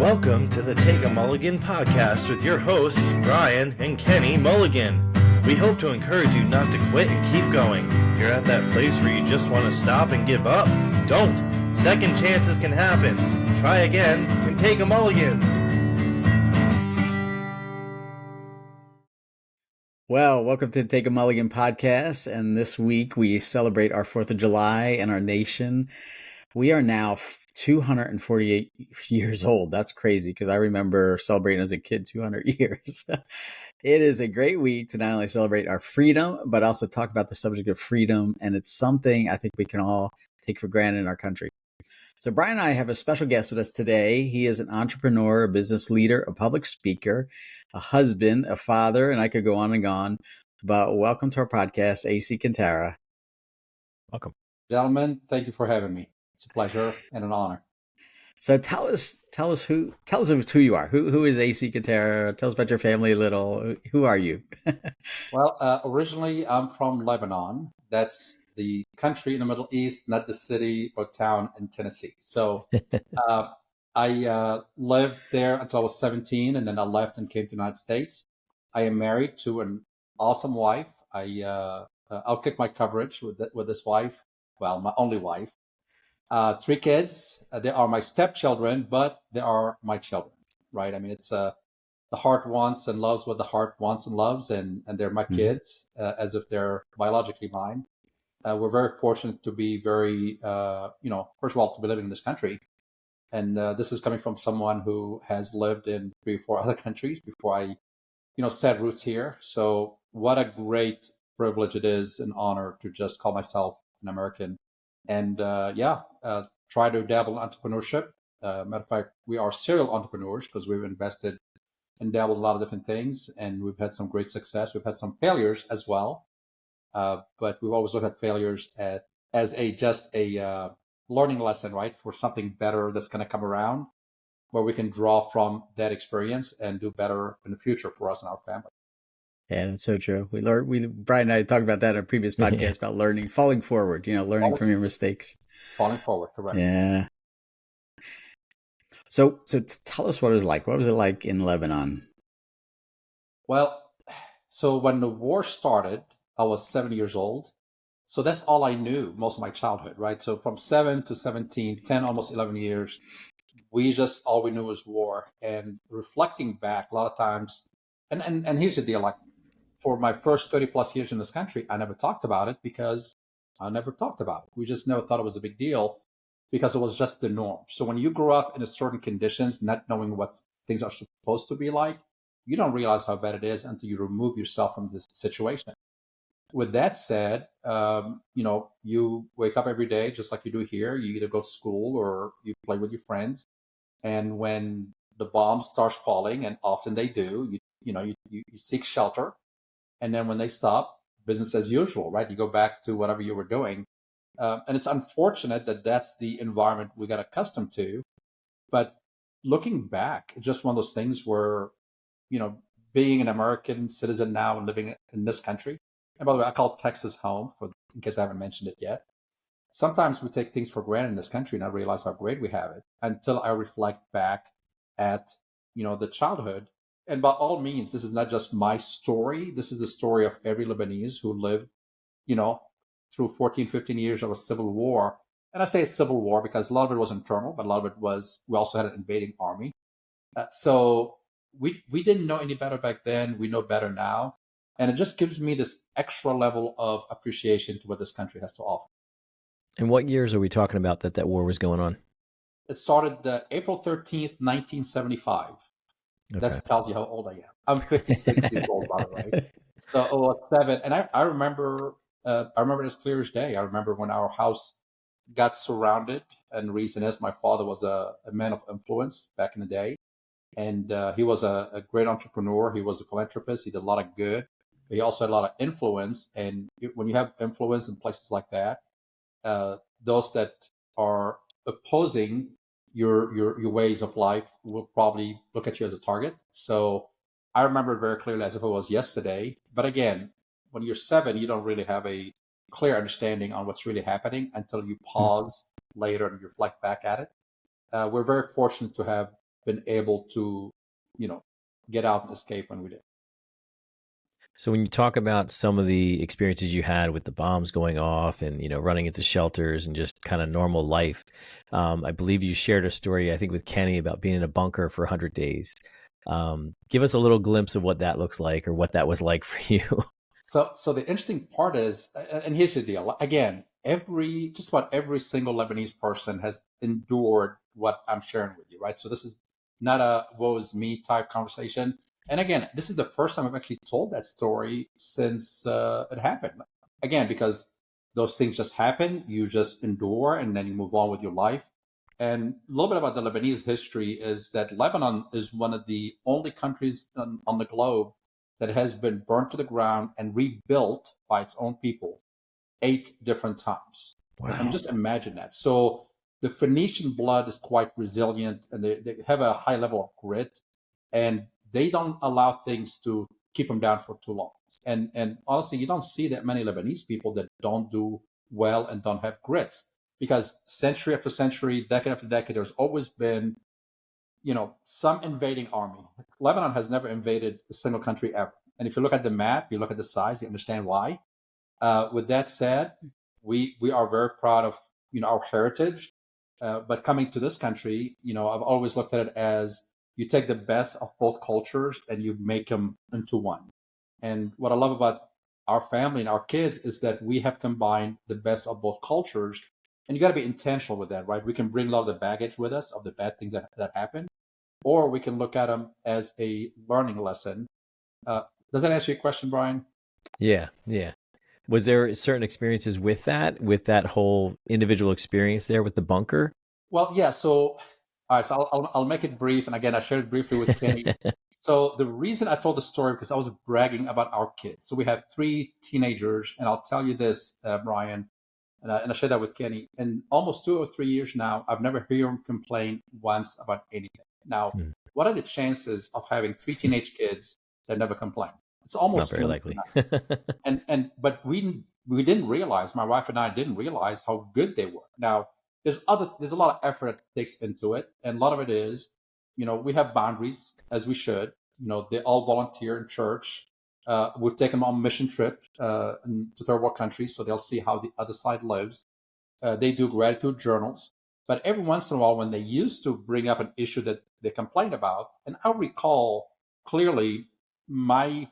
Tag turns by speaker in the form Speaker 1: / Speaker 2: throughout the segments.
Speaker 1: Welcome to the Take a Mulligan podcast with your hosts, Brian and Kenny Mulligan. We hope to encourage you not to quit and keep going. If you're at that place where you just want to stop and give up, don't. Second chances can happen. Try again and take a mulligan.
Speaker 2: Well, welcome to the Take a Mulligan podcast. And this week we celebrate our 4th of July and our nation. We are now 248 years old. That's crazy because I remember celebrating as a kid 200 years. It is a great week to not only celebrate our freedom, but also talk about the subject of freedom. And it's something I think we can all take for granted in our country. So Brian and I have a special guest with us today. He is an entrepreneur, a business leader, a public speaker, a husband, a father, and I could go on and on. But welcome to our podcast, AC Kantara.
Speaker 3: Welcome. Gentlemen, thank you for having me. It's a pleasure and an honor.
Speaker 2: So tell us who you are. Who is AC Kantara? Tell us about your family a little. Who are you?
Speaker 3: Well, originally I'm from Lebanon. That's the country in the Middle East, not the city or town in Tennessee. So I lived there until I was 17, and then I left and came to the United States. I am married to an awesome wife. I'll kick my coverage with this wife. Well, my only wife. 3 kids. They are my stepchildren, but they are my children, right? I mean, it's the heart wants and loves what the heart wants and loves, and they're my kids as if they're biologically mine. We're very fortunate to be very, first of all, to be living in this country. And this is coming from someone who has lived in 3 or 4 other countries before I, set roots here. So what a great privilege it is, an honor to just call myself an American. And try to dabble in entrepreneurship. Matter of fact, we are serial entrepreneurs because we've invested and dabbled a lot of different things, and we've had some great success. We've had some failures as well, but we've always looked at failures as a learning lesson, right, for something better that's going to come around, where we can draw from that experience and do better in the future for us and our family.
Speaker 2: Yeah, that's so true. Brian and I talked about that in a previous podcast about learning, falling forward, learning from your mistakes.
Speaker 3: Falling forward, correct.
Speaker 2: Yeah. So tell us what it was like. What was it like in Lebanon?
Speaker 3: Well, so when the war started, I was 7 years old. So that's all I knew most of my childhood, right? So from 7 to 17, 10, almost 11 years, all we knew was war. And reflecting back a lot of times, and here's the deal, like for my first 30 plus years in this country, I never talked about it because I never talked about it. We just never thought it was a big deal because it was just the norm. So when you grow up in a certain conditions, not knowing what things are supposed to be like, you don't realize how bad it is until you remove yourself from this situation. With that said, you wake up every day just like you do here. You either go to school or you play with your friends. And when the bombs start falling, and often they do, you seek shelter. And then when they stop, business as usual, right? You go back to whatever you were doing. And it's unfortunate that that's the environment we got accustomed to. But looking back, it's just one of those things where, being an American citizen now and living in this country, and by the way, I call Texas home in case I haven't mentioned it yet. Sometimes we take things for granted in this country and I realize how great we have it until I reflect back at, the childhood. And by all means, this is not just my story. This is the story of every Lebanese who lived, through 14, 15 years of a civil war. And I say civil war because a lot of it was internal, but a lot of it was, we also had an invading army. So we didn't know any better back then. We know better now. And it just gives me this extra level of appreciation to what this country has to offer.
Speaker 4: And what years are we talking about that war was going on?
Speaker 3: It started April 13th, 1975. Okay. That tells you how old I am. I'm 56 years old, by the way. So it was 7. And I remember it as clear as day. I remember when our house got surrounded. And the reason is my father was a man of influence back in the day. And he was a great entrepreneur. He was a philanthropist. He did a lot of good. But he also had a lot of influence. And when you have influence in places like that, those that are opposing your ways of life will probably look at you as a target. So I remember it very clearly as if it was yesterday. But again, when you're 7, you don't really have a clear understanding on what's really happening until you pause later and reflect back at it. We're very fortunate to have been able to, get out and escape when we did.
Speaker 4: So when you talk about some of the experiences you had with the bombs going off and, running into shelters and just kind of normal life, I believe you shared a story, I think, with Kenny about being in a bunker for 100 days. Give us a little glimpse of what that looks like or what that was like for you.
Speaker 3: So the interesting part is, and here's the deal. Again, just about every single Lebanese person has endured what I'm sharing with you, right? So this is not a woe is me type conversation. And again, this is the first time I've actually told that story since it happened. Again, because those things just happen, you just endure, and then you move on with your life. And a little bit about the Lebanese history is that Lebanon is one of the only countries on the globe that has been burnt to the ground and rebuilt by its own people 8 different times.
Speaker 4: Wow.
Speaker 3: I mean, just imagine that. So the Phoenician blood is quite resilient, and they have a high level of grit, and they don't allow things to keep them down for too long. And honestly, you don't see that many Lebanese people that don't do well and don't have grits, because century after century, decade after decade, there's always been some invading army. Lebanon has never invaded a single country ever. And if you look at the map, you look at the size, you understand why. With that said, we are very proud of our heritage. But coming to this country, I've always looked at it as you take the best of both cultures and you make them into one. And what I love about our family and our kids is that we have combined the best of both cultures. And you got to be intentional with that, right? We can bring a lot of the baggage with us of the bad things that happen, or we can look at them as a learning lesson. Does that answer your question, Brian?
Speaker 4: Yeah. Was there certain experiences with that whole individual experience there with the bunker?
Speaker 3: Well, yeah. So, all right. So I'll make it brief. And again, I shared it briefly with Kenny. So the reason I told the story, because I was bragging about our kids. So we have 3 teenagers, and I'll tell you this, Brian, and I shared that with Kenny. In almost 2 or 3 years now, I've never heard him complain once about anything. Now, what are the chances of having 3 teenage kids that never complain? It's almost
Speaker 4: not very likely.
Speaker 3: But we didn't realize, my wife and I didn't realize how good they were. Now, there's a lot of effort that takes into it, and a lot of it is, we have boundaries, as we should. They all volunteer in church. We've taken them on mission trips to third world countries, so they'll see how the other side lives. They do gratitude journals. But every once in a while, when they used to bring up an issue that they complained about, and I recall clearly my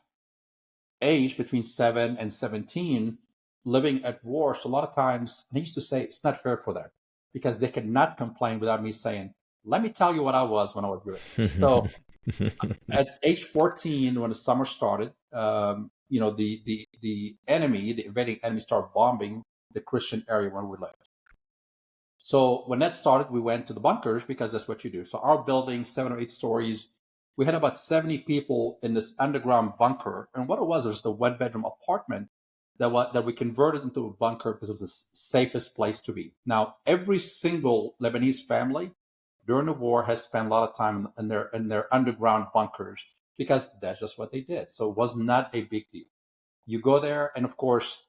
Speaker 3: age between 7 and 17 living at war. So a lot of times they used to say it's not fair for them, because they could not complain without me saying, let me tell you what I was when I was good. So at age 14, when the summer started, the enemy, the invading enemy, started bombing the Christian area where we lived. So when that started, we went to the bunkers, because that's what you do. So our building, 7 or 8 stories, we had about 70 people in this underground bunker. And what it was the 1-bedroom apartment that we converted into a bunker because it was the safest place to be. Now, every single Lebanese family during the war has spent a lot of time in their underground bunkers, because that's just what they did. So it was not a big deal. You go there, and of course,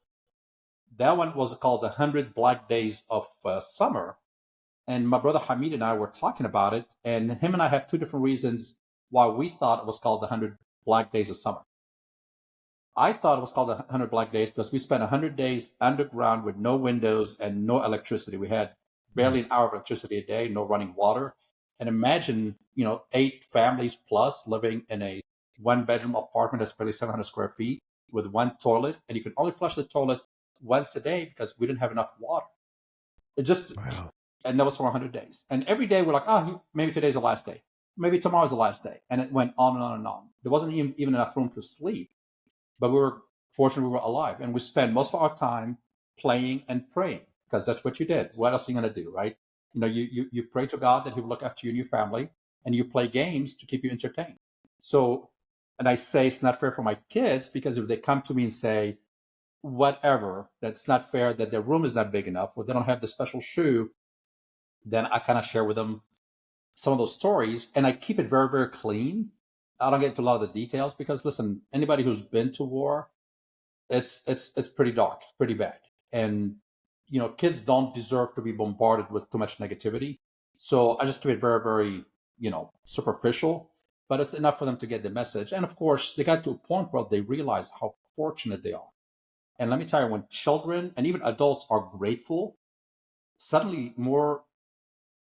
Speaker 3: that one was called the 100 Black Days of Summer. And my brother Hamid and I were talking about it, and him and I have 2 different reasons why we thought it was called the 100 Black Days of Summer. I thought it was called the 100 Black Days because we spent 100 days underground with no windows and no electricity. We had barely an hour of electricity a day, no running water. And imagine, 8 families plus living in a 1-bedroom apartment that's barely 700 square feet with 1 toilet, and you can only flush the toilet once a day because we didn't have enough water. It just,
Speaker 4: Wow.
Speaker 3: And that was for 100 days. And every day we're like, maybe today's the last day. Maybe tomorrow's the last day. And it went on and on and on. There wasn't even enough room to sleep, but we were fortunate we were alive. And we spent most of our time playing and praying, because that's what you did. What else are you going to do, right? You pray to God that he will look after you and your family, and you play games to keep you entertained. So, and I say it's not fair for my kids, because if they come to me and say, whatever, that's not fair, that their room is not big enough, or they don't have the special shoe, then I kind of share with them some of those stories, and I keep it very, very clean. I don't get into a lot of the details, because listen, anybody who's been to war, it's pretty dark, it's pretty bad. And, kids don't deserve to be bombarded with too much negativity. So I just keep it very, very, superficial, but it's enough for them to get the message. And of course, they got to a point where they realize how fortunate they are. And let me tell you, when children and even adults are grateful, suddenly more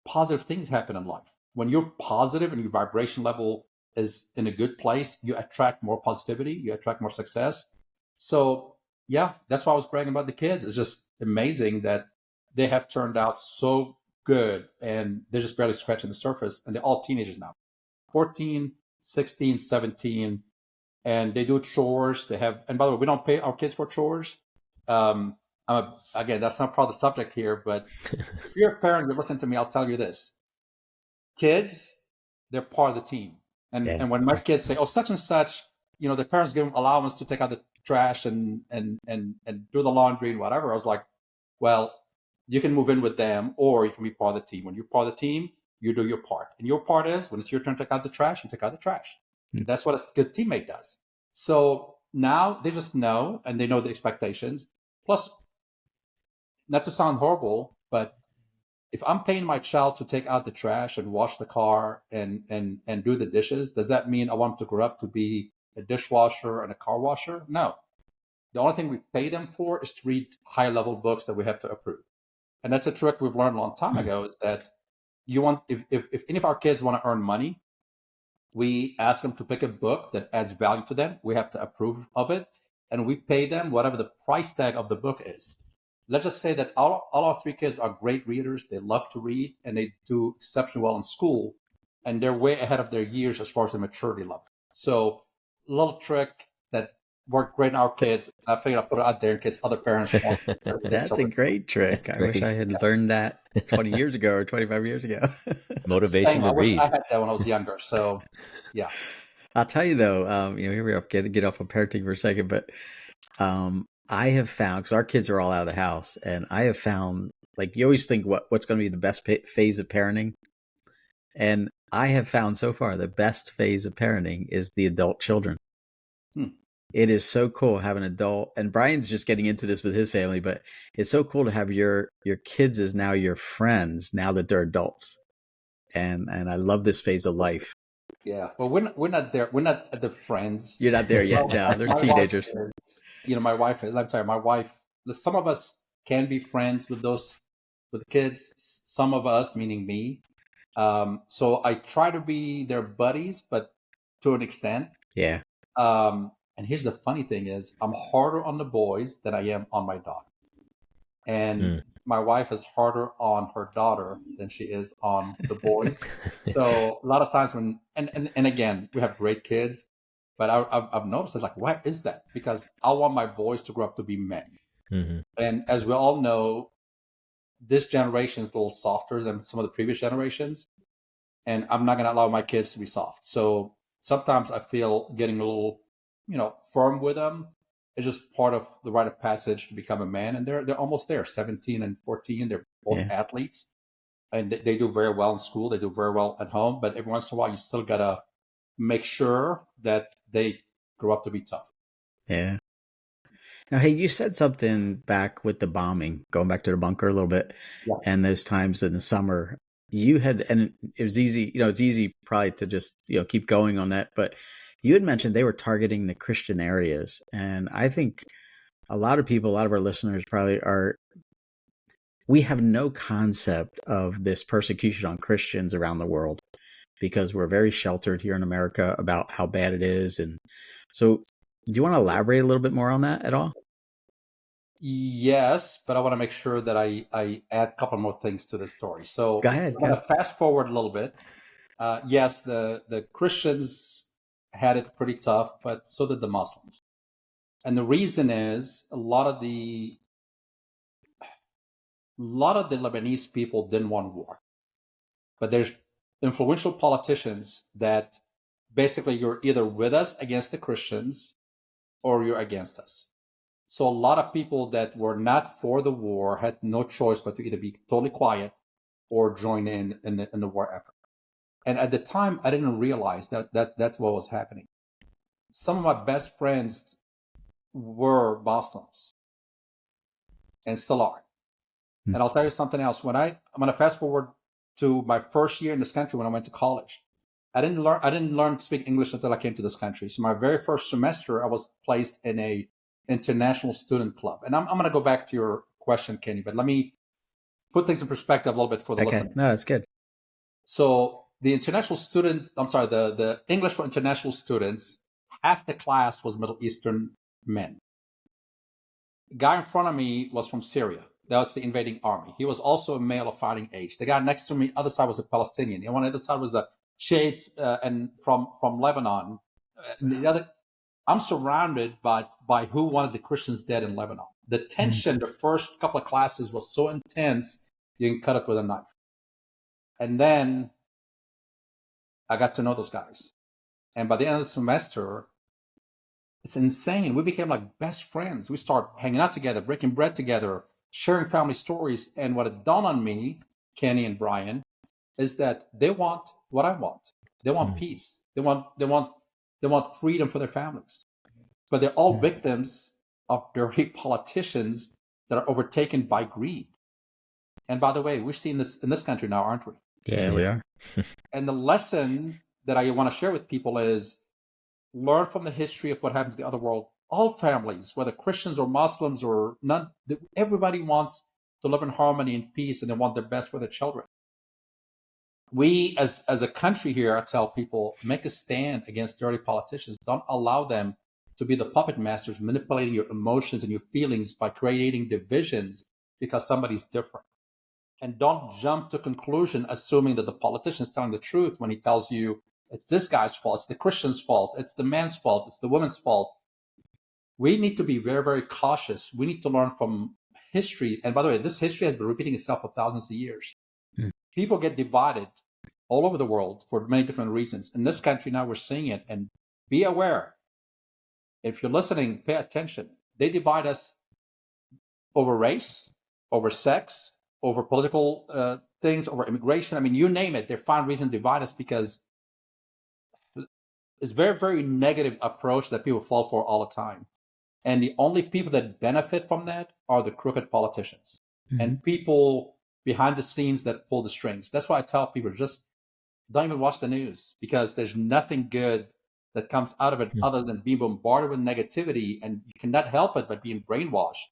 Speaker 3: positive things happen in life. When you're positive and your vibration level is in a good place, you attract more positivity, you attract more success. So yeah, that's why I was bragging about the kids. It's just amazing that they have turned out so good, and they're just barely scratching the surface, and they're all teenagers now, 14, 16, 17, and they do chores. They have, and by the way, we don't pay our kids for chores. Again, that's not part of the subject here, but if you're a parent, you listen to me, I'll tell you this. Kids, they're part of the team. And when my kids say, oh, such and such, the parents give them allowance to take out the trash and do the laundry and whatever. I was like, well, you can move in with them, or you can be part of the team. When you're part of the team, you do your part. And your part is, when it's your turn to take out the trash, you take out the trash. That's what a good teammate does. So now they just know, and they know the expectations. Plus, not to sound horrible, but if I'm paying my child to take out the trash and wash the car and do the dishes, does that mean I want them to grow up to be a dishwasher and a car washer? No. The only thing we pay them for is to read high-level books that we have to approve. And that's a trick we've learned a long time ago, is that if any of our kids want to earn money, we ask them to pick a book that adds value to them. We have to approve of it, and we pay them whatever the price tag of the book is. Let's just say that all our three kids are great readers. They love to read, and they do exceptionally well in school, and they're way ahead of their years as far as the maturity level. So, a little trick that worked great in our kids. And I figured I'd put it out there in case other parents want to.
Speaker 2: That's a great trick. I wish I had learned that 20 years ago or 25 years ago.
Speaker 4: Motivation to
Speaker 3: I wish
Speaker 4: read.
Speaker 3: I had that when I was younger. So, yeah.
Speaker 2: I'll tell you though, here we are, get off of parenting for a second, but I have found, because our kids are all out of the house, and I have found, like, you always think what's going to be the best phase of parenting, and I have found so far the best phase of parenting is the adult children. It is so cool having an adult, and Brian's just getting into this with his family, but it's so cool to have your kids as now your friends now that they're adults, and I love this phase of life.
Speaker 3: Yeah, well, we're not there. We're not at the friends.
Speaker 2: You're not there yet. No, they're teenagers.
Speaker 3: My wife is. I'm sorry, my wife. Some of us can be friends with the kids. Some of us, meaning me. So I try to be their buddies, but to an extent.
Speaker 2: Yeah.
Speaker 3: And here's the funny thing is, I'm harder on the boys than I am on my daughter. And my wife is harder on her daughter than she is on the boys. So a lot of times and again, we have great kids, but I've noticed it's like, why is that? Because I want my boys to grow up to be men. Mm-hmm. And as we all know, this generation is a little softer than some of the previous generations. And I'm not going to allow my kids to be soft. So sometimes I feel getting a little, firm with them. It's just part of the rite of passage to become a man, and they're almost there. 17 and 14, they're both athletes, and they do very well in school. They do very well at home, but every once in a while, you still gotta make sure that they grow up to be tough.
Speaker 2: Yeah. Now, hey, you said something back with the bombing, going back to the bunker a little bit, and those times in the summer. You had, and it was easy, it's easy probably to just, keep going on that, but you had mentioned they were targeting the Christian areas. And I think a lot of our listeners probably we have no concept of this persecution on Christians around the world, because we're very sheltered here in America about how bad it is. And so do you want to elaborate a little bit more on that at all?
Speaker 3: Yes, but I want to make sure that I add a couple more things to the story. So
Speaker 2: go ahead.
Speaker 3: I'm going to fast forward a little bit. Yes, the Christians had it pretty tough, but so did the Muslims. And the reason is a lot of the Lebanese people didn't want war. But there's influential politicians that basically you're either with us against the Christians or you're against us. So a lot of people that were not for the war had no choice but to either be totally quiet or join in the war effort. And at the time, I didn't realize that that's what was happening. Some of my best friends were Muslims and still are. And I'll tell you something else. I'm going to fast forward to my first year in this country when I went to college. I didn't learn to speak English until I came to this country. So my very first semester, I was placed in a international student club. And I'm going to go back to your question, Kenny, but let me put things in perspective a little bit for the listener.
Speaker 2: No, that's good.
Speaker 3: So the the English for international students, half the class was Middle Eastern men. The guy in front of me was from Syria. That was the invading army. He was also a male of fighting age. The guy next to me, other side, was a Palestinian. And on the other side was a Shades and from Lebanon. The other, I'm surrounded by who wanted the Christians dead in Lebanon. The tension, the first couple of classes was so intense, you can cut it with a knife. And then I got to know those guys. And by the end of the semester, it's insane. We became like best friends. We start hanging out together, breaking bread together, sharing family stories. And what it dawned on me, Kenny and Brian, is that they want what I want. They want peace. They want freedom for their families. But they're all victims of dirty politicians that are overtaken by greed. And by the way, we're seeing this in this country now, aren't we?
Speaker 2: Yeah, we are.
Speaker 3: And the lesson that I want to share with people is learn from the history of what happens in the other world. All families, whether Christians or Muslims or none, everybody wants to live in harmony and peace, and they want their best for their children. We, as a country here, I tell people, make a stand against dirty politicians. Don't allow them to be the puppet masters, manipulating your emotions and your feelings by creating divisions because somebody's different. And don't jump to conclusion assuming that the politician is telling the truth when he tells you it's this guy's fault, it's the Christian's fault, it's the man's fault, it's the woman's fault. We need to be very, very cautious. We need to learn from history. And by the way, this history has been repeating itself for thousands of years. People get divided all over the world for many different reasons. In this country now, we're seeing it. And be aware. If you're listening, pay attention. They divide us over race, over sex, over political things, over immigration. I mean, you name it. They find reason to divide us because it's a very, very negative approach that people fall for all the time. And the only people that benefit from that are the crooked politicians and people behind the scenes that pull the strings. That's why I tell people, just don't even watch the news, because there's nothing good that comes out of it other than being bombarded with negativity, and you cannot help it but being brainwashed.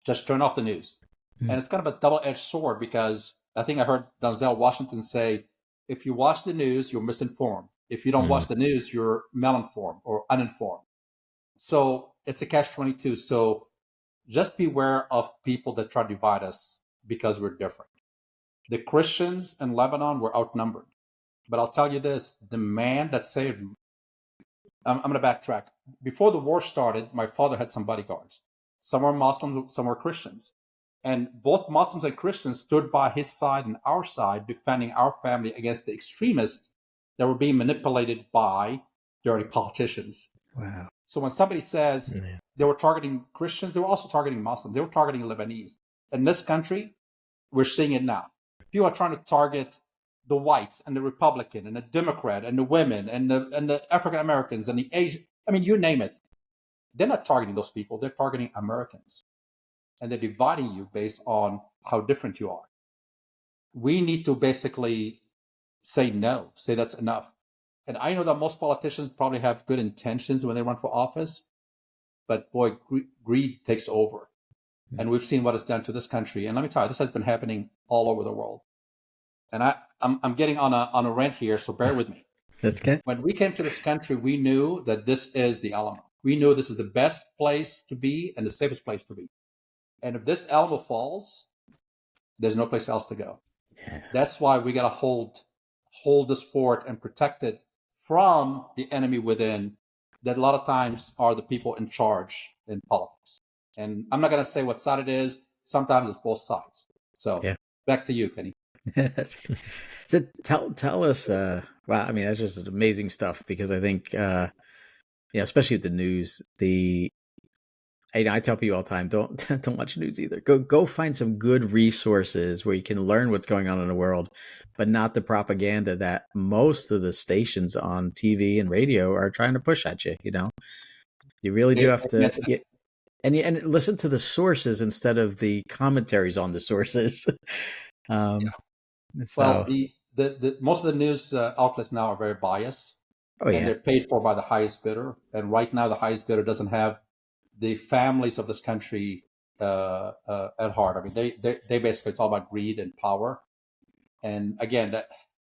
Speaker 3: Just turn off the news. And it's kind of a double-edged sword, because I think I heard Denzel Washington say, if you watch the news, you're misinformed. If you don't watch the news, you're malinformed or uninformed. So it's a catch-22. So just beware of people that try to divide us because we're different. The Christians in Lebanon were outnumbered. But I'll tell you this, the man that saved, I'm going to backtrack. Before the war started, my father had some bodyguards. Some were Muslims, some were Christians. And both Muslims and Christians stood by his side and our side, defending our family against the extremists that were being manipulated by dirty politicians.
Speaker 2: Wow.
Speaker 3: So when somebody says they were targeting Christians, they were also targeting Muslims. They were targeting Lebanese. In this country, we're seeing it now. People are trying to target the whites and the Republican and the Democrat and the women and the African Americans and the Asian. I mean, you name it. They're not targeting those people. They're targeting Americans. And they're dividing you based on how different you are. We need to basically say no, say that's enough. And I know that most politicians probably have good intentions when they run for office, but boy, greed takes over. And we've seen what it's done to this country. And let me tell you, this has been happening all over the world. And I'm getting on a rant here, so bear with me.
Speaker 2: That's good.
Speaker 3: When we came to this country, we knew that this is the Alamo. We knew this is the best place to be and the safest place to be. And if this Alamo falls, there's no place else to go.
Speaker 2: Yeah.
Speaker 3: That's why we got to hold this fort and protect it from the enemy within, that a lot of times are the people in charge in politics. And I'm not going to say what side it is. Sometimes it's both sides. So back to you, Kenny.
Speaker 2: So tell us, wow, I mean, that's just amazing stuff, because I think, especially with the news, I tell people all the time, don't watch the news either. Go find some good resources where you can learn what's going on in the world, but not the propaganda that most of the stations on TV and radio are trying to push at you. You really do have to, and listen to the sources instead of the commentaries on the sources. So.
Speaker 3: Well, most of the news outlets now are very biased,
Speaker 2: Oh
Speaker 3: and
Speaker 2: yeah.
Speaker 3: they're paid for by the highest bidder. And right now, the highest bidder doesn't have the families of this country at heart. I mean, they basically, it's all about greed and power. And again,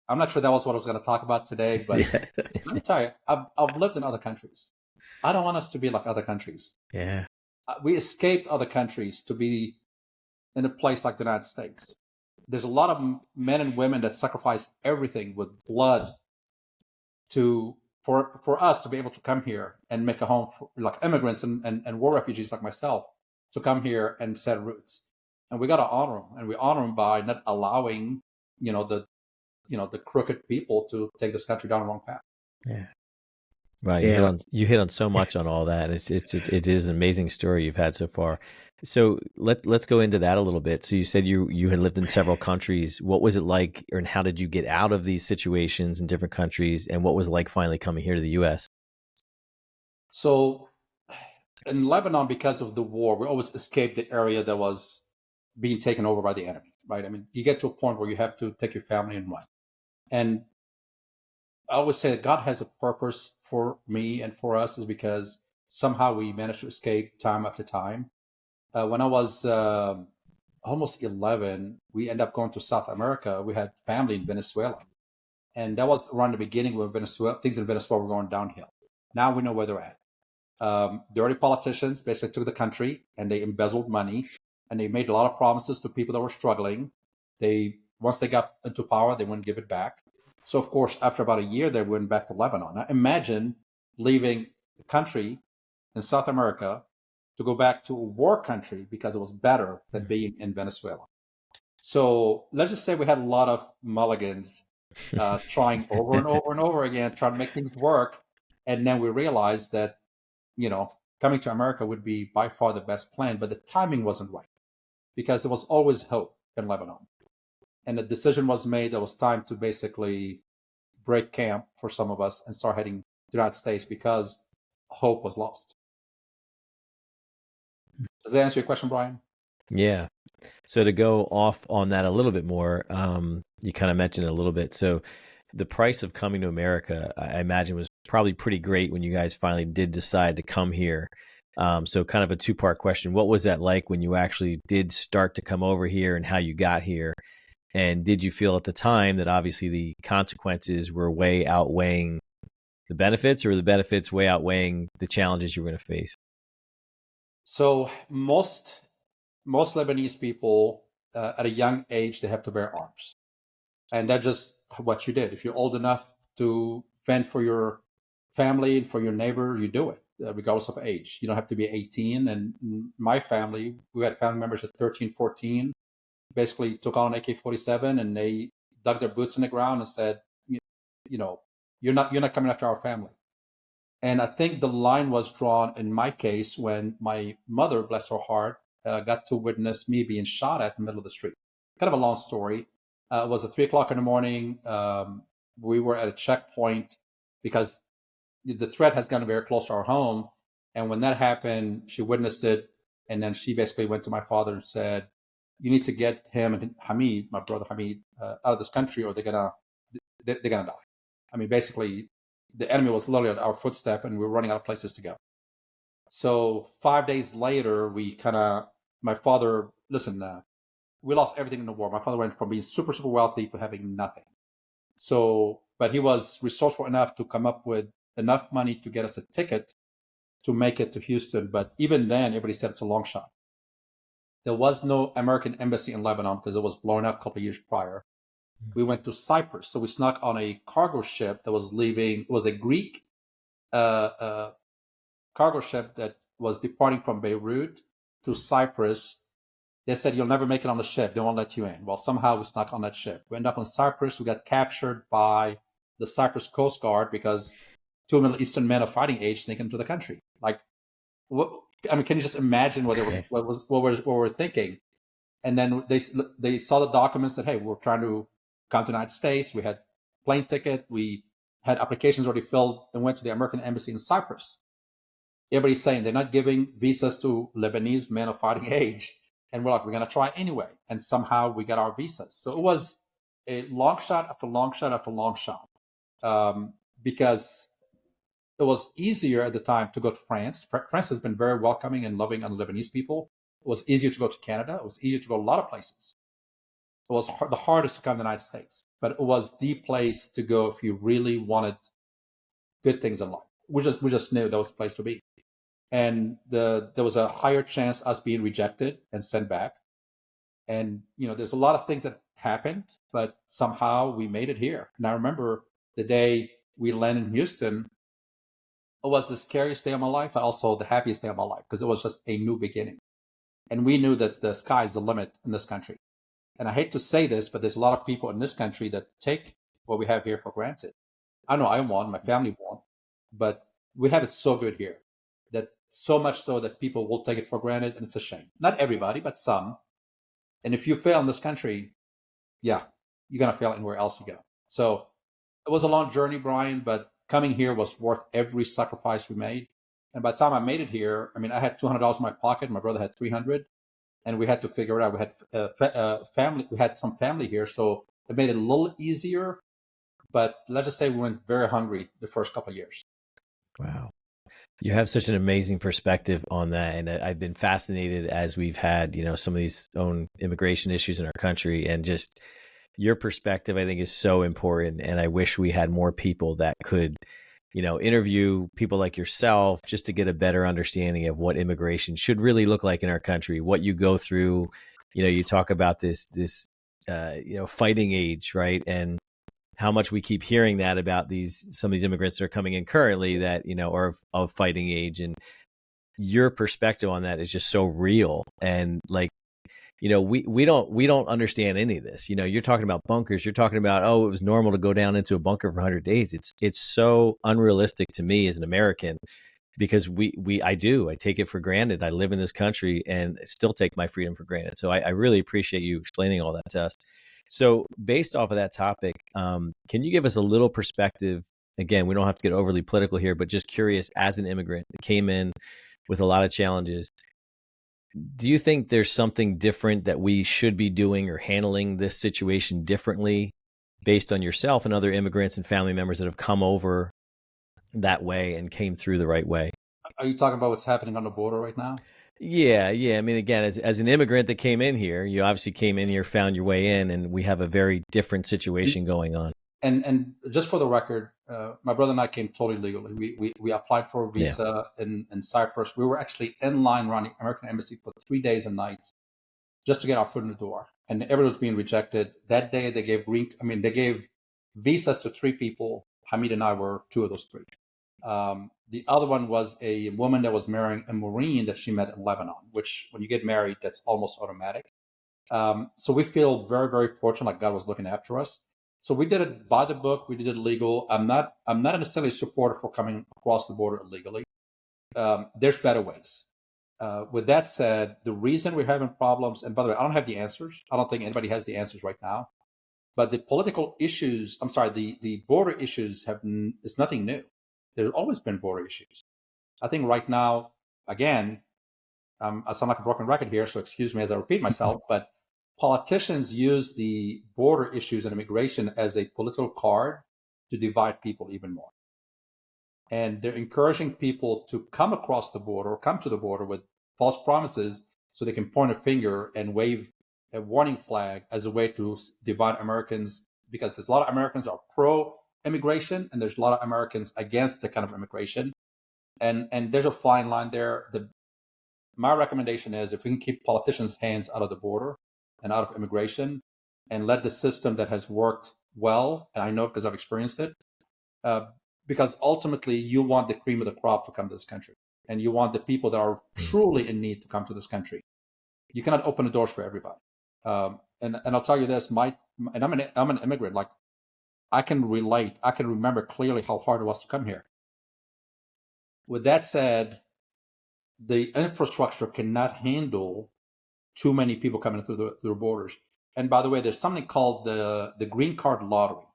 Speaker 3: I'm not sure that was what I was going to talk about today, but
Speaker 2: Yeah.
Speaker 3: let me tell you, I've lived in other countries. I don't want us to be like other countries.
Speaker 2: Yeah.
Speaker 3: We escaped other countries to be in a place like the United States. There's a lot of men and women that sacrifice everything with blood for us to be able to come here and make a home for like immigrants and war refugees like myself to come here and set roots. And we got to honor them, and we honor them by not allowing the crooked people to take this country down the wrong path.
Speaker 2: Yeah.
Speaker 4: Right,
Speaker 2: Yeah.
Speaker 4: you hit on so much on all that. It is an amazing story you've had so far. So let's go into that a little bit. So you said you had lived in several countries. What was it like, and how did you get out of these situations in different countries? And what was it like finally coming here to the U.S.?
Speaker 3: So in Lebanon, because of the war, we always escaped the area that was being taken over by the enemy, right? I mean, you get to a point where you have to take your family and run. And I always say that God has a purpose for me and for us, is because somehow we managed to escape time after time. When I was almost 11, we ended up going to South America. We had family in Venezuela. And that was around the beginning when things in Venezuela were going downhill. Now we know where they're at. Dirty politicians basically took the country and they embezzled money, and they made a lot of promises to people that were struggling. Once they got into power, they wouldn't give it back. So of course, after about a year, they went back to Lebanon. Now imagine leaving the country in South America to go back to a war country because it was better than being in Venezuela. So let's just say we had a lot of mulligans trying over and over and over again, trying to make things work. And then we realized that, coming to America would be by far the best plan, but the timing wasn't right because there was always hope in Lebanon. And the decision was made that it was time to basically break camp for some of us and start heading to the United States because hope was lost. Does that answer your question, Brian?
Speaker 4: Yeah. So to go off on that a little bit more, you kind of mentioned it a little bit. So the price of coming to America, I imagine, was probably pretty great when you guys finally did decide to come here. So kind of a two-part question. What was that like when you actually did start to come over here, and how you got here? And did you feel at the time that obviously the consequences were way outweighing the benefits, or the benefits way outweighing the challenges you were going to face?
Speaker 3: So most Lebanese people at a young age, they have to bear arms. And that's just what you did. If you're old enough to fend for your family and for your neighbor, you do it, regardless of age. You don't have to be 18. And my family, we had family members at 13, 14, basically took on an AK-47, and they dug their boots in the ground and said, you're not coming after our family. And I think the line was drawn in my case when my mother, bless her heart, got to witness me being shot at in the middle of the street. Kind of a long story. It was at 3:00 in the morning. We were at a checkpoint because the threat has gotten very close to our home. And when that happened, she witnessed it. And then she basically went to my father and said, you need to get him and Hamid, my brother Hamid, out of this country, or they're gonna die. I mean, basically, the enemy was literally at our footstep, and we were running out of places to go. So 5 days later, my father, we lost everything in the war. My father went from being super, super wealthy to having nothing. So, but he was resourceful enough to come up with enough money to get us a ticket to make it to Houston. But even then, everybody said it's a long shot. There was no American embassy in Lebanon because it was blown up a couple of years prior. We went to Cyprus. So we snuck on a cargo ship that was leaving. It was a Greek cargo ship that was departing from Beirut to Cyprus. They said, you'll never make it on the ship. They won't let you in. Well, somehow we snuck on that ship. We ended up in Cyprus. We got captured by the Cyprus Coast Guard because two Middle Eastern men of fighting age sneaked into the country. Can you just imagine what we're thinking? And then they saw the documents that, hey, we're trying to come to the United States. We had plane ticket. We had applications already filled and went to the American embassy in Cyprus. Everybody's saying they're not giving visas to Lebanese men of fighting age. And we're going to try anyway. And somehow we got our visas. So it was a long shot after long shot after long shot, because it was easier at the time to go to France. France has been very welcoming and loving on Lebanese people. It was easier to go to Canada. It was easier to go to a lot of places. It was the hardest to come to the United States, but it was the place to go if you really wanted good things in life. We just knew that was the place to be. And there was a higher chance us being rejected and sent back. And there's a lot of things that happened, but somehow we made it here. And I remember the day we landed in Houston. It was the scariest day of my life, and also the happiest day of my life, because it was just a new beginning. And we knew that the sky is the limit in this country. And I hate to say this, but there's a lot of people in this country that take what we have here for granted. I know I won't, my family won't, but we have it so good here, that so much so that people will take it for granted, and it's a shame. Not everybody, but some. And if you fail in this country, yeah, you're going to fail anywhere else you go. So it was a long journey, Brian, but coming here was worth every sacrifice we made. And by the time I made it here, I had $200 in my pocket. My brother had $300, and we had to figure it out. We had family. We had some family here, so it made it a little easier. But let's just say we went very hungry the first couple of years.
Speaker 4: Wow. You have such an amazing perspective on that. And I've been fascinated as we've had, some of these own immigration issues in our country, and just your perspective, I think, is so important. And I wish we had more people that could, interview people like yourself, just to get a better understanding of what immigration should really look like in our country, what you go through. You talk about this fighting age, right? And how much we keep hearing that about some of these immigrants that are coming in currently that, are of fighting age. And your perspective on that is just so real. And we don't understand any of this. You're talking about bunkers. You're talking about, it was normal to go down into a bunker for 100 days. It's so unrealistic to me as an American, because I take it for granted. I live in this country and still take my freedom for granted. So I really appreciate you explaining all that to us. So based off of that topic, can you give us a little perspective? Again, we don't have to get overly political here, but just curious, as an immigrant that came in with a lot of challenges, do you think there's something different that we should be doing or handling this situation differently based on yourself and other immigrants and family members that have come over that way and came through the right way?
Speaker 3: Are you talking about what's happening on the border right now?
Speaker 4: Yeah. Again, as an immigrant that came in here, you obviously came in here, found your way in, and we have a very different situation going on.
Speaker 3: And just for the record, my brother and I came totally legally. We applied for a visa in Cyprus. We were actually in line around the American embassy for 3 days and nights just to get our foot in the door. And everyone was being rejected. That day they gave visas to 3 people. Hamid and I were 2 of those 3. The other one was a woman that was marrying a Marine that she met in Lebanon, which when you get married, that's almost automatic. So we feel very, very fortunate, like God was looking after us. So we did it by the book. We did it legal. I'm not necessarily a supporter for coming across the border illegally. There's better ways. With that said, the reason we're having problems, and by the way, I don't have the answers. I don't think anybody has the answers right now. But the political issues, the border issues is nothing new. There's always been border issues. I think right now, again, I sound like a broken record here, so excuse me as I repeat myself, but politicians use the border issues and immigration as a political card to divide people even more. And they're encouraging people to come to the border with false promises so they can point a finger and wave a warning flag as a way to divide Americans, because there's a lot of Americans are pro-immigration and there's a lot of Americans against the kind of immigration. And there's a fine line there. My recommendation is, if we can keep politicians' hands out of the border and out of immigration, and let the system that has worked well, and I know because I've experienced it, because ultimately you want the cream of the crop to come to this country, and you want the people that are truly in need to come to this country. You cannot open the doors for everybody. And I'll tell you this, I'm an immigrant. Like, I can relate. I can remember clearly how hard it was to come here. With that said, the infrastructure cannot handle too many people coming through the borders. And by the way, there's something called the green card lottery.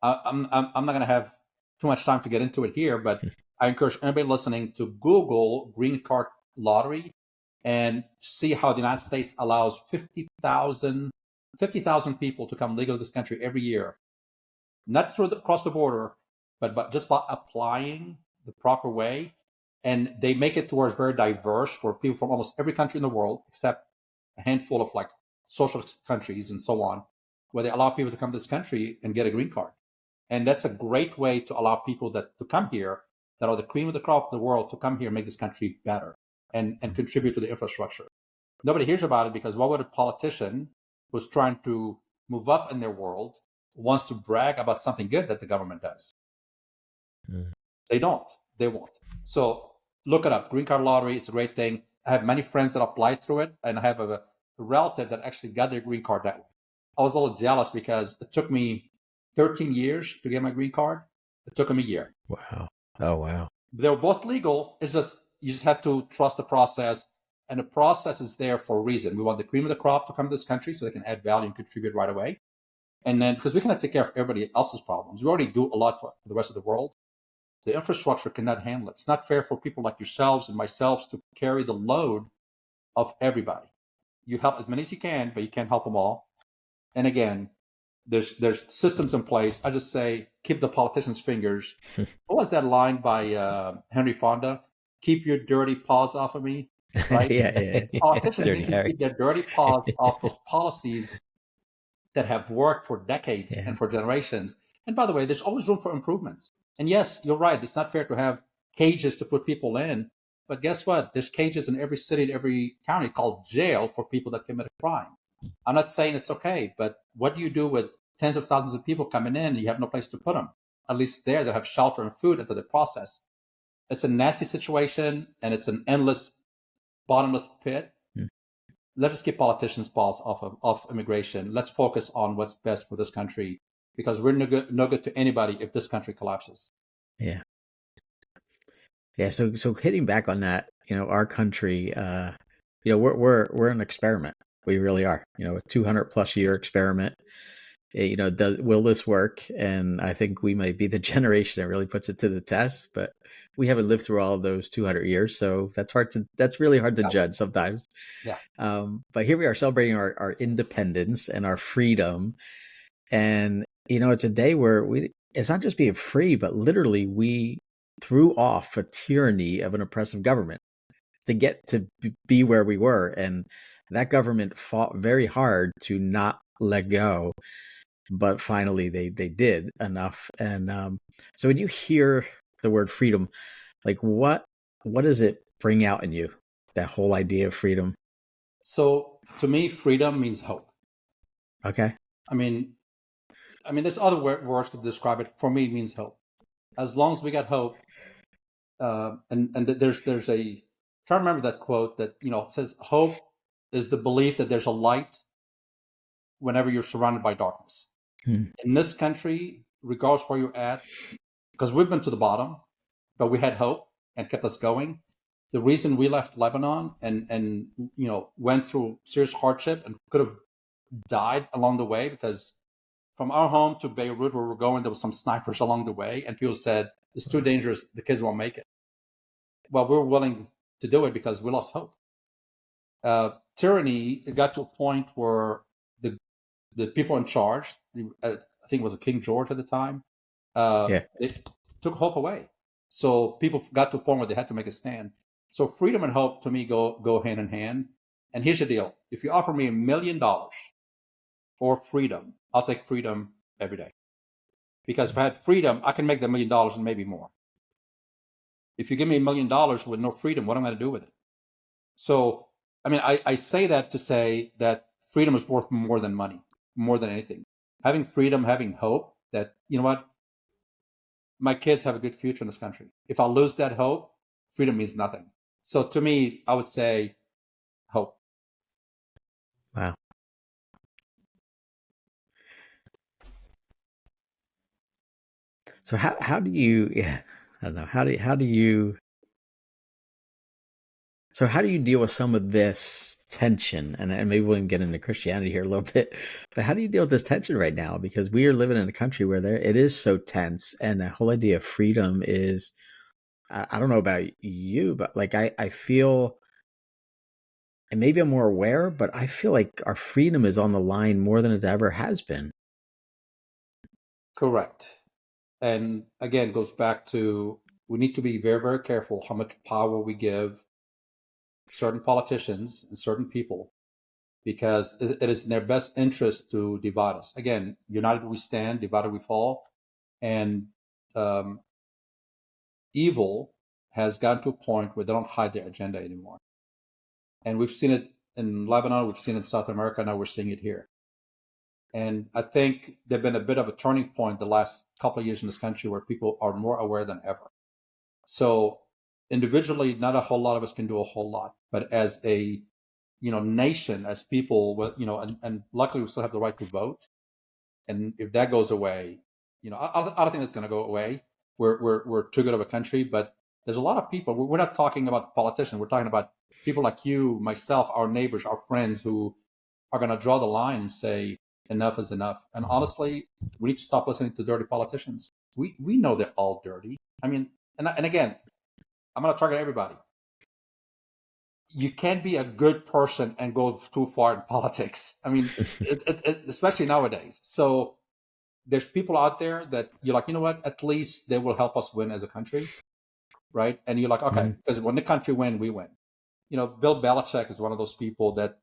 Speaker 3: I'm not going to have too much time to get into it here, but I encourage anybody listening to Google green card lottery and see how the United States allows 50,000 50,000 people to come legal to this country every year, not across the border, but just by applying the proper way. And they make it to where it's very diverse, where people from almost every country in the world, except a handful of like socialist countries and so on, where they allow people to come to this country and get a green card. And that's a great way to allow people to come here that are the cream of the crop of the world to come here and make this country better and contribute to the infrastructure. Nobody hears about it because why would a politician who's trying to move up in their world wants to brag about something good that the government does? They don't. They won't. So look it up. Green card lottery. It's a great thing. I have many friends that applied through it, and I have a relative that actually got their green card that way. I was a little jealous because it took me 13 years to get my green card. It took them a year.
Speaker 4: Wow. Oh, wow.
Speaker 3: They were both legal. It's just, you just have to trust the process. And the process is there for a reason. We want the cream of the crop to come to this country so they can add value and contribute right away. And then, because we cannot take care of everybody else's problems. We already do a lot for the rest of the world. The infrastructure cannot handle it. It's not fair for people like yourselves and myself to carry the load of everybody. You help as many as you can, but you can't help them all. And again, there's systems in place. I just say, keep the politicians' fingers. What was that line by Henry Fonda? Keep your dirty paws off of me. Right?
Speaker 4: Yeah.
Speaker 3: Politicians
Speaker 4: Dirty
Speaker 3: need to
Speaker 4: Harry.
Speaker 3: keep their dirty paws off those policies that have worked for decades and for generations. And by the way, there's always room for improvements. And yes, you're right. It's not fair to have cages to put people in. But guess what? There's cages in every city and every county called jail for people that commit a crime. I'm not saying it's okay, but what do you do with tens of thousands of people coming in and you have no place to put them? At least there, they have shelter and food until the process. It's a nasty situation, and it's an endless, bottomless pit. Let's just keep politicians' balls off immigration. Let's focus on what's best for this country, because we're no good to anybody if this country collapses.
Speaker 2: Yeah. So hitting back on that, our country, we're an experiment. We really are. A 200+ year experiment. Will this work? And I think we might be the generation that really puts it to the test, but we haven't lived through all of those 200 years. So that's really hard to judge sometimes.
Speaker 3: Yeah.
Speaker 2: But here we are celebrating our independence and our freedom. And, it's a day where it's not just being free, but literally we threw off a tyranny of an oppressive government to get to be where we were. And that government fought very hard to not let go. But finally, they did enough. And so when you hear the word freedom, like what does it bring out in you, that whole idea of freedom?
Speaker 3: So to me, freedom means hope.
Speaker 2: Okay.
Speaker 3: I mean, there's other words to describe it. For me, it means hope. As long as we got hope, and there's a, try to remember that quote that, it says, hope is the belief that there's a light whenever you're surrounded by darkness. In this country, regardless where you're at, because we've been to the bottom, but we had hope and kept us going. The reason we left Lebanon and went through serious hardship and could have died along the way, because from our home to Beirut where we're going, there was some snipers along the way, and people said, it's too dangerous, the kids won't make it. Well, we were willing to do it because we lost hope. Tyranny, it got to a point where the people in charge, I think it was King George at the time, it took hope away. So people got to a point where they had to make a stand. So freedom and hope to me go hand in hand. And here's the deal. If you offer me $1 million or freedom, I'll take freedom every day. Because if I had freedom, I can make that $1 million and maybe more. If you give me $1 million with no freedom, what am I going to do with it? So, I say that to say that freedom is worth more than money, more than anything. Having freedom, having hope that, my kids have a good future in this country. If I lose that hope, freedom means nothing. So to me, I would say hope.
Speaker 2: Wow. So how do you, I don't know, how do you deal with some of this tension? And maybe we'll even get into Christianity here a little bit, but how do you deal with this tension right now? Because we are living in a country where it is so tense, and the whole idea of freedom is, I don't know about you, but like I feel and maybe I'm more aware, but I feel like our freedom is on the line more than it ever has been.
Speaker 3: Correct. And again, goes back to we need to be very, very careful how much power we give certain politicians and certain people, because it is in their best interest to divide us. Again, united we stand, divided we fall. And um, evil has gotten to a point where they don't hide their agenda anymore. And we've seen it in Lebanon, we've seen it in South America, now we're seeing it here. And I think there's been a bit of a turning point the last couple of years in this country where people are more aware than ever. So individually, not a whole lot of us can do a whole lot, but as a nation, as people, with and luckily we still have the right to vote. And if that goes away, I don't think that's going to go away. We're too good of a country, but there's a lot of people. We're not talking about politicians. We're talking about people like you, myself, our neighbors, our friends who are going to draw the line and say enough is enough. And honestly, we need to stop listening to dirty politicians. We know they're all dirty. I mean, and again, I'm going to target everybody. You can't be a good person and go too far in politics. I mean, especially nowadays. So there's people out there that you're like, you know what? At least they will help us win as a country, right? And you're like, okay, because when the country win, we win. Bill Belichick is one of those people that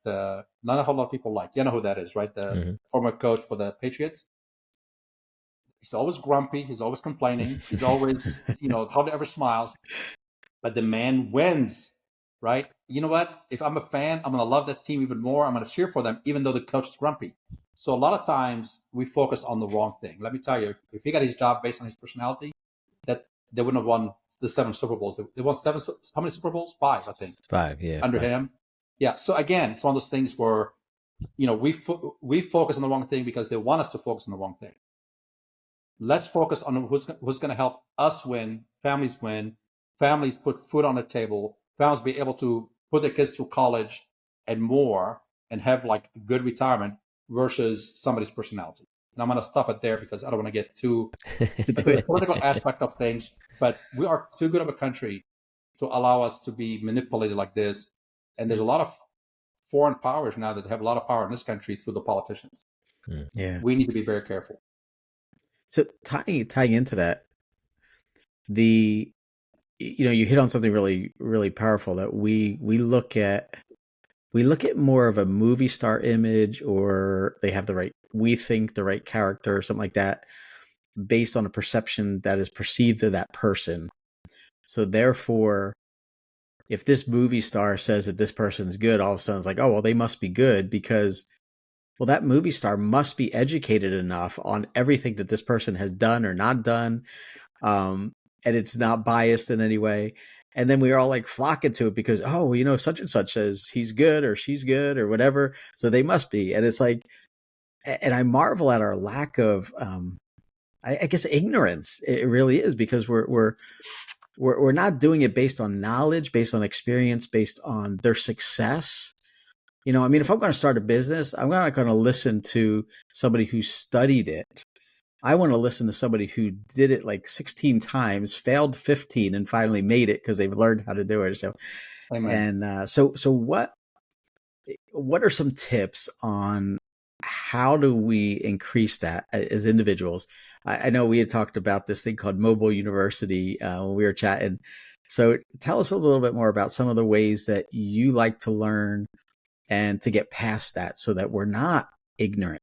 Speaker 3: not a whole lot of people like. You know who that is, right? The former coach for the Patriots. He's always grumpy. He's always complaining. He's always, hardly ever smiles. But the man wins, right? You know what? If I'm a fan, I'm going to love that team even more. I'm going to cheer for them, even though the coach is grumpy. So a lot of times we focus on the wrong thing. Let me tell you, if he got his job based on his personality, that they wouldn't have won the 7 Super Bowls. They won 7. How many Super Bowls? 5, I think.
Speaker 4: 5, yeah.
Speaker 3: Under
Speaker 4: 5.
Speaker 3: him. Yeah. So again, it's one of those things where, we focus on the wrong thing because they want us to focus on the wrong thing. Let's focus on who's going to help us win, families win, families put food on the table, families be able to put their kids through college and more and have like a good retirement versus somebody's personality. And I'm going to stop it there because I don't want to get too into the political aspect of things, but we are too good of a country to allow us to be manipulated like this. And there's a lot of foreign powers now that have a lot of power in this country through the politicians.
Speaker 2: Yeah.
Speaker 3: We need to be very careful.
Speaker 2: So tying into that, you hit on something really, really powerful that we look at more of a movie star image, or they have we think the right character or something like that based on a perception that is perceived of that person. So therefore, if this movie star says that this person's good, all of a sudden it's like, oh, well, they must be good because, well, that movie star must be educated enough on everything that this person has done or not done. And it's not biased in any way. And then we are all like flocking to it because, oh, such and such says he's good or she's good or whatever. So they must be. And it's like, and I marvel at our lack of, I guess, ignorance. It really is, because we're not doing it based on knowledge, based on experience, based on their success. If I'm going to start a business, I'm not going to listen to somebody who studied it. I want to listen to somebody who did it like 16 times, failed 15, and finally made it because they've learned how to do it. So,
Speaker 3: Amen.
Speaker 2: And so what are some tips on how do we increase that as individuals? I know we had talked about this thing called Mobile University when we were chatting. So tell us a little bit more about some of the ways that you like to learn and to get past that so that we're not ignorant.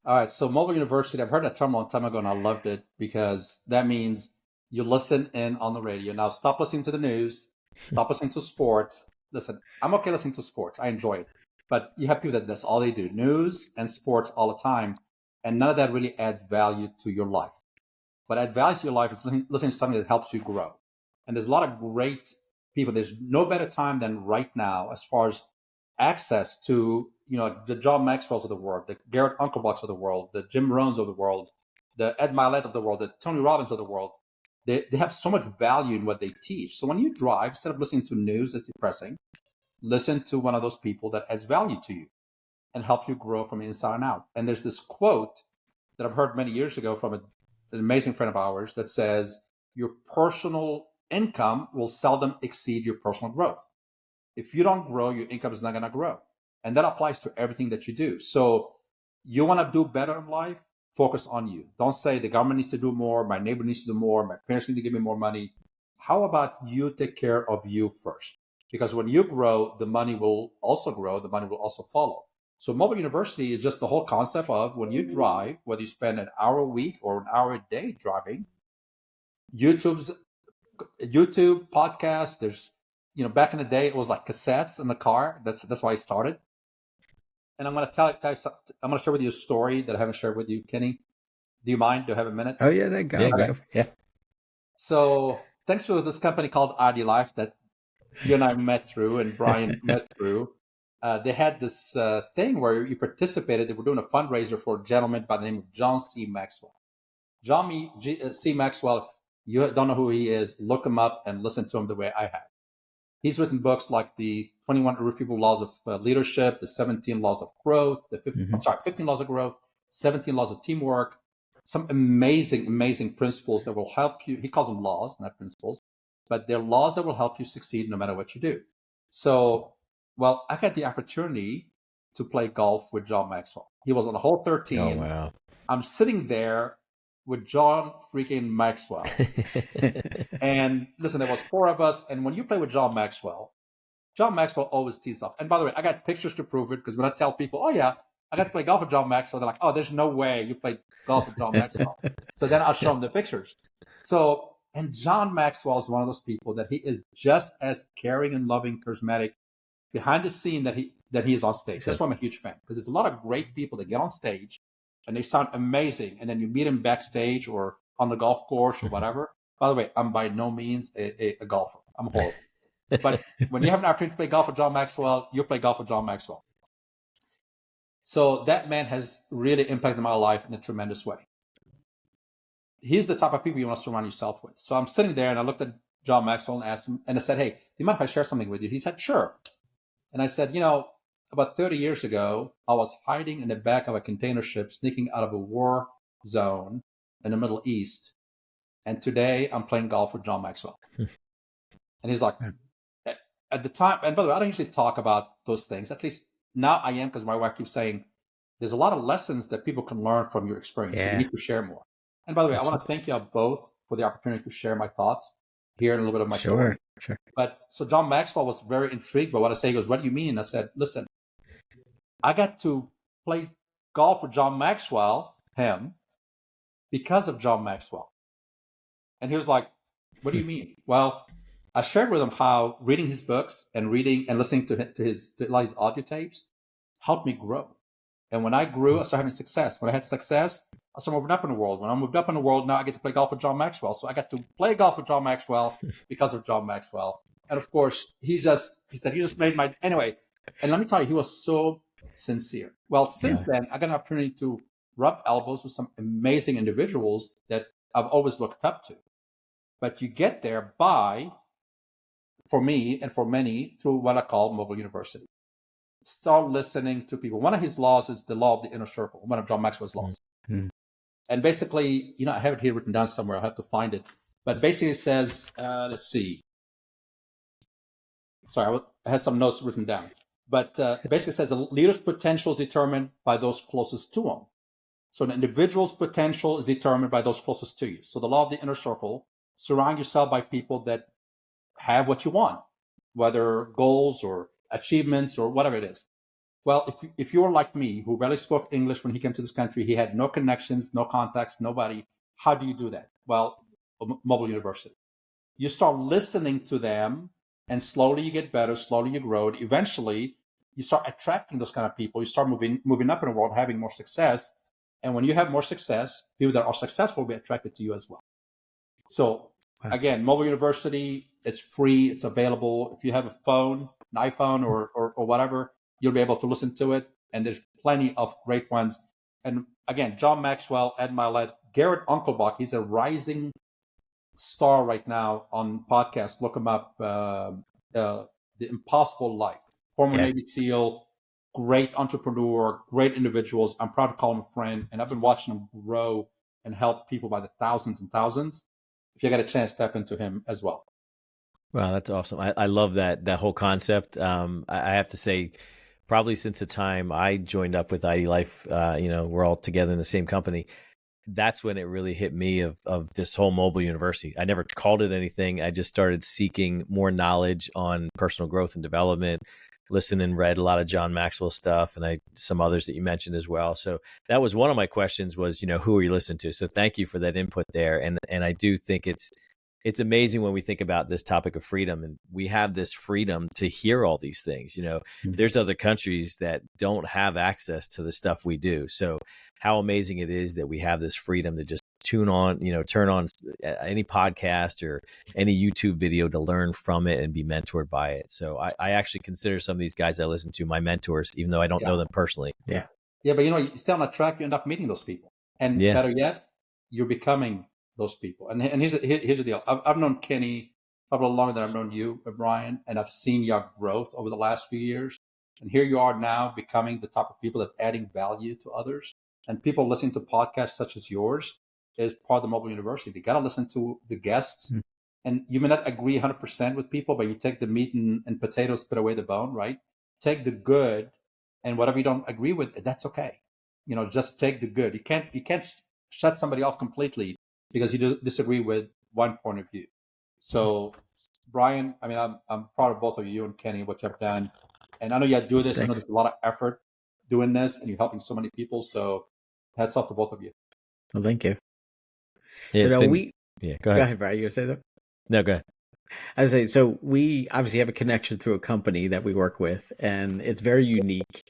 Speaker 3: All right. So mobile university, I've heard that term a long time ago and I loved it because that means you listen in on the radio. Now stop listening to the news, stop listening to sports. Listen, I'm okay listening to sports. I enjoy it. But you have people that's all they do, news and sports all the time. And none of that really adds value to your life. What adds value to your life is listening to something that helps you grow. And there's a lot of great people. There's no better time than right now as far as access to, the John Maxwell's of the world, the Garrett Unkelbachs of the world, the Jim Rohns of the world, the Ed Mylett of the world, the Tony Robbins of the world. They have so much value in what they teach. So when you drive, instead of listening to news that's depressing, listen to one of those people that adds value to you and help you grow from inside and out. And there's this quote that I've heard many years ago from an amazing friend of ours that says, your personal income will seldom exceed your personal growth. if you don't grow, your income is not going to grow. And that applies to everything that you do. So you want to do better in life, focus on you. Don't say the government needs to do more, my neighbor needs to do more, my parents need to give me more money. How about you take care of you first? Because when you grow, the money will also grow, the money will also follow. So mobile university is just the whole concept of when you drive, whether you spend an hour a week or an hour a day driving, YouTube podcast. There's, back in the day, it was like cassettes in the car. That's why I started. And I'm going to tell you, I'm going to share with you a story that I haven't shared with you, Kenny. Do you mind? Do you have a minute?
Speaker 2: Oh yeah, go.
Speaker 4: Yeah.
Speaker 2: Yeah.
Speaker 3: So thanks to this company called ID Life that you and I met through, and Brian met through. They had this thing where you participated. They were doing a fundraiser for a gentleman by the name of John C. Maxwell. C. Maxwell, you don't know who he is, look him up and listen to him the way I have. He's written books like the 21 Irrefutable Laws of Leadership, the 17 Laws of Growth, 15 Laws of Growth, 17 Laws of Teamwork, some amazing, amazing principles that will help you. He calls them laws, not principles, but they're laws that will help you succeed no matter what you do. So, well, I had the opportunity to play golf with John Maxwell. He was on hole 13.
Speaker 4: Oh, wow.
Speaker 3: I'm sitting there with John freaking Maxwell. And listen, there was 4 of us. And when you play with John Maxwell always tees off. And by the way, I got pictures to prove it, because when I tell people, oh yeah, I got to play golf with John Maxwell, they're like, oh, there's no way you played golf with John Maxwell. So then I'll show them the pictures. So, and John Maxwell is one of those people that he is just as caring and loving, charismatic behind the scene that he is on stage. That's why I'm a huge fan, because there's a lot of great people that get on stage and they sound amazing, and then you meet him backstage or on the golf course or whatever. By the way, I'm by no means a golfer. I'm horrible. But when you have an opportunity to play golf with John Maxwell, you play golf with John Maxwell. So that man has really impacted my life in a tremendous way. He's the type of people you want to surround yourself with. So I'm sitting there and I looked at John Maxwell and asked him, and I said, hey, do you mind if I share something with you? He said, sure. And I said, about 30 years ago, I was hiding in the back of a container ship, sneaking out of a war zone in the Middle East. And today I'm playing golf with John Maxwell. And he's like, at the time, and by the way, I don't usually talk about those things. At least now I am, because my wife keeps saying, there's a lot of lessons that people can learn from your experience. So you need to share more. And by the way, I want to thank you both for the opportunity to share my thoughts, hear a little bit of my story.
Speaker 2: Sure.
Speaker 3: But so John Maxwell was very intrigued by what I say. He goes, what do you mean? And I said, listen, I got to play golf with John Maxwell, because of John Maxwell. And he was like, what do you mean? Well, I shared with him how reading his books and listening to his audio tapes helped me grow. And when I grew, I started having success. When I had success, I started moving up in the world. When I moved up in the world, now I get to play golf with John Maxwell. So I got to play golf with John Maxwell because of John Maxwell. And of course, he said, he just made my, anyway. And let me tell you, he was so sincere. Well, since then, I got an opportunity to rub elbows with some amazing individuals that I've always looked up to. But you get there for me and for many, through what I call mobile university. Start listening to people. One of his laws is the law of the inner circle, one of John Maxwell's laws. Mm-hmm. And basically, I have it here written down somewhere. I'll have to find it. But basically it says, let's see. Sorry, I had some notes written down. But basically it says a leader's potential is determined by those closest to him. So an individual's potential is determined by those closest to you. So the law of the inner circle, surround yourself by people that have what you want, whether goals or achievements or whatever it is. Well, if you were like me, who barely spoke English when he came to this country, he had no connections, no contacts, nobody. How do you do that? Well, mobile university. You start listening to them, and slowly you get better, slowly you grow. Eventually, you start attracting those kind of people. You start moving up in the world, having more success. And when you have more success, people that are successful will be attracted to you as well. So again, mobile university, it's free, it's available. If you have a phone, an iPhone or whatever, you'll be able to listen to it. And there's plenty of great ones. And again, John Maxwell, Ed Milet, Garrett Unkelbach, he's a rising star right now on podcasts. Look him up, The Impossible Life. Former Navy SEAL, great entrepreneur, great individuals. I'm proud to call him a friend. And I've been watching him grow and help people by the thousands and thousands. If you get a chance, tap into him as well.
Speaker 4: Wow, that's awesome. I love that whole concept. I have to say, probably since the time I joined up with ID Life, we're all together in the same company. That's when it really hit me of this whole mobile university. I never called it anything. I just started seeking more knowledge on personal growth and development, listened and read a lot of John Maxwell stuff, and some others that you mentioned as well. So that was one of my questions was, who are you listening to? So thank you for that input there. And I do think it's amazing when we think about this topic of freedom, and we have this freedom to hear all these things. There's other countries that don't have access to the stuff we do. So how amazing it is that we have this freedom to just turn on any podcast or any YouTube video to learn from it and be mentored by it. So I actually consider some of these guys I listen to my mentors, even though I don't know them personally.
Speaker 2: Yeah.
Speaker 3: Yeah, but you stay on a track, you end up meeting those people. And better yet, you're becoming those people. And here's the deal. I've known Kenny probably longer than I've known you, Brian, and I've seen your growth over the last few years. And here you are now becoming the type of people that adding value to others. And people listening to podcasts such as yours is part of the Mobile University. They got to listen to the guests. Mm-hmm. And you may not agree 100% with people, but you take the meat and potatoes, put away the bone, right? Take the good, and whatever you don't agree with, that's okay. Just take the good. You can't shut somebody off completely because you disagree with one point of view. So, Brian, I'm proud of both of you and Kenny, what you've done. And I know you do this. Thanks. I know there's a lot of effort doing this, and you're helping so many people. So, hats off to both of you.
Speaker 2: Well, thank you.
Speaker 4: Yeah,
Speaker 2: so
Speaker 4: go ahead.
Speaker 2: Go ahead, Brian. You gonna say that?
Speaker 4: No, go ahead.
Speaker 2: I would say, so we obviously have a connection through a company that we work with, and it's very unique.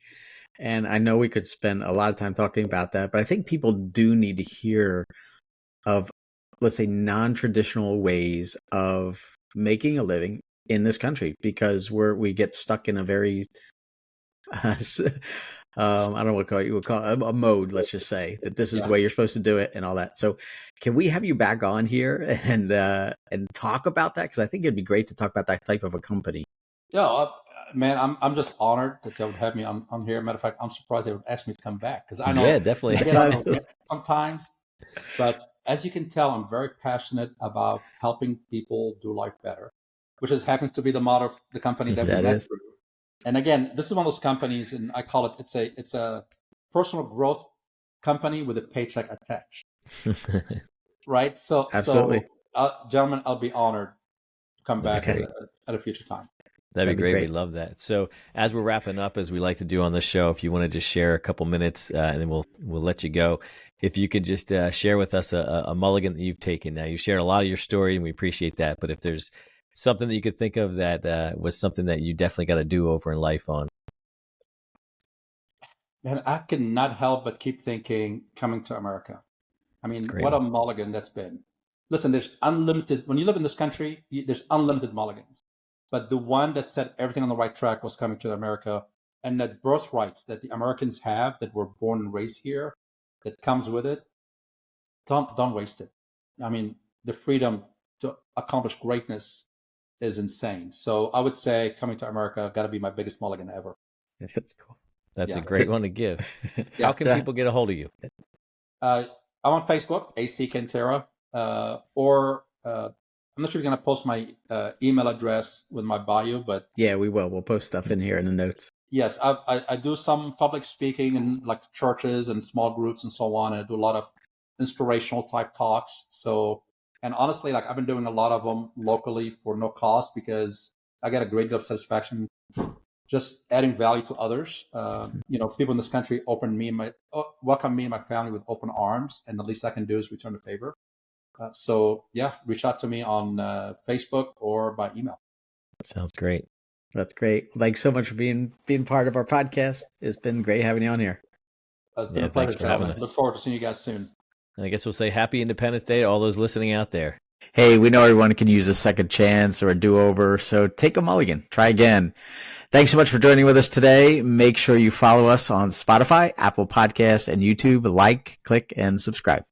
Speaker 2: And I know we could spend a lot of time talking about that, but I think people do need to hear of, let's say, non-traditional ways of making a living in this country, because we get stuck in a very, I don't know what you would call it, a mode, let's just say, that this is the way you're supposed to do it and all that. So can we have you back on here and talk about that? Because I think it'd be great to talk about that type of a company.
Speaker 3: Yeah, man, I'm just honored that they would have me on here. Matter of fact, I'm surprised they would ask me to come back, because I know,
Speaker 4: definitely,
Speaker 3: sometimes. But as you can tell, I'm very passionate about helping people do life better, which happens to be the motto of the company that we met through. And again, this is one of those companies, and I call it, it's a personal growth company with a paycheck attached. Right? So,
Speaker 2: absolutely.
Speaker 3: Gentlemen, I'll be honored to come back at a future time.
Speaker 4: That'd be great. We love that. So as we're wrapping up, as we like to do on the show, if you want to just share a couple minutes, and then we'll let you go. If you could just share with us a mulligan that you've taken. Now, you shared a lot of your story, and we appreciate that. But if there's something that you could think of that was something that you definitely got to do over in life on.
Speaker 3: Man, I cannot help but keep thinking coming to America. What a mulligan that's been. Listen, there's unlimited, when you live in this country, there's unlimited mulligans. But the one that set everything on the right track was coming to America, and that birthrights that the Americans have, that were born and raised here, that comes with it, don't waste it. The freedom to accomplish greatness is insane. So I would say coming to America got to be my biggest mulligan ever.
Speaker 2: That's cool.
Speaker 4: That's a great one to give. How can people get a hold of you?
Speaker 3: I'm on Facebook, AC Kantara, or I'm not sure if you're going to post my email address with my bio, but
Speaker 2: yeah, we will. We'll post stuff in here in the notes.
Speaker 3: Yes, I do some public speaking in like churches and small groups and so on, and I do a lot of inspirational type talks. So, and honestly, like I've been doing a lot of them locally for no cost, because I get a great deal of satisfaction just adding value to others. People in this country welcome me and my family with open arms, and the least I can do is return the favor. So reach out to me on Facebook or by email.
Speaker 4: Sounds great.
Speaker 2: That's great. Thanks so much for being part of our podcast. It's been great having you on here.
Speaker 3: It's been a pleasure, gentlemen. Look forward to seeing you guys soon.
Speaker 4: And I guess we'll say Happy Independence Day to all those listening out there.
Speaker 2: Hey, we know everyone can use a second chance or a do-over, so take a mulligan. Try again. Thanks so much for joining with us today. Make sure you follow us on Spotify, Apple Podcasts, and YouTube. Like, click, and subscribe.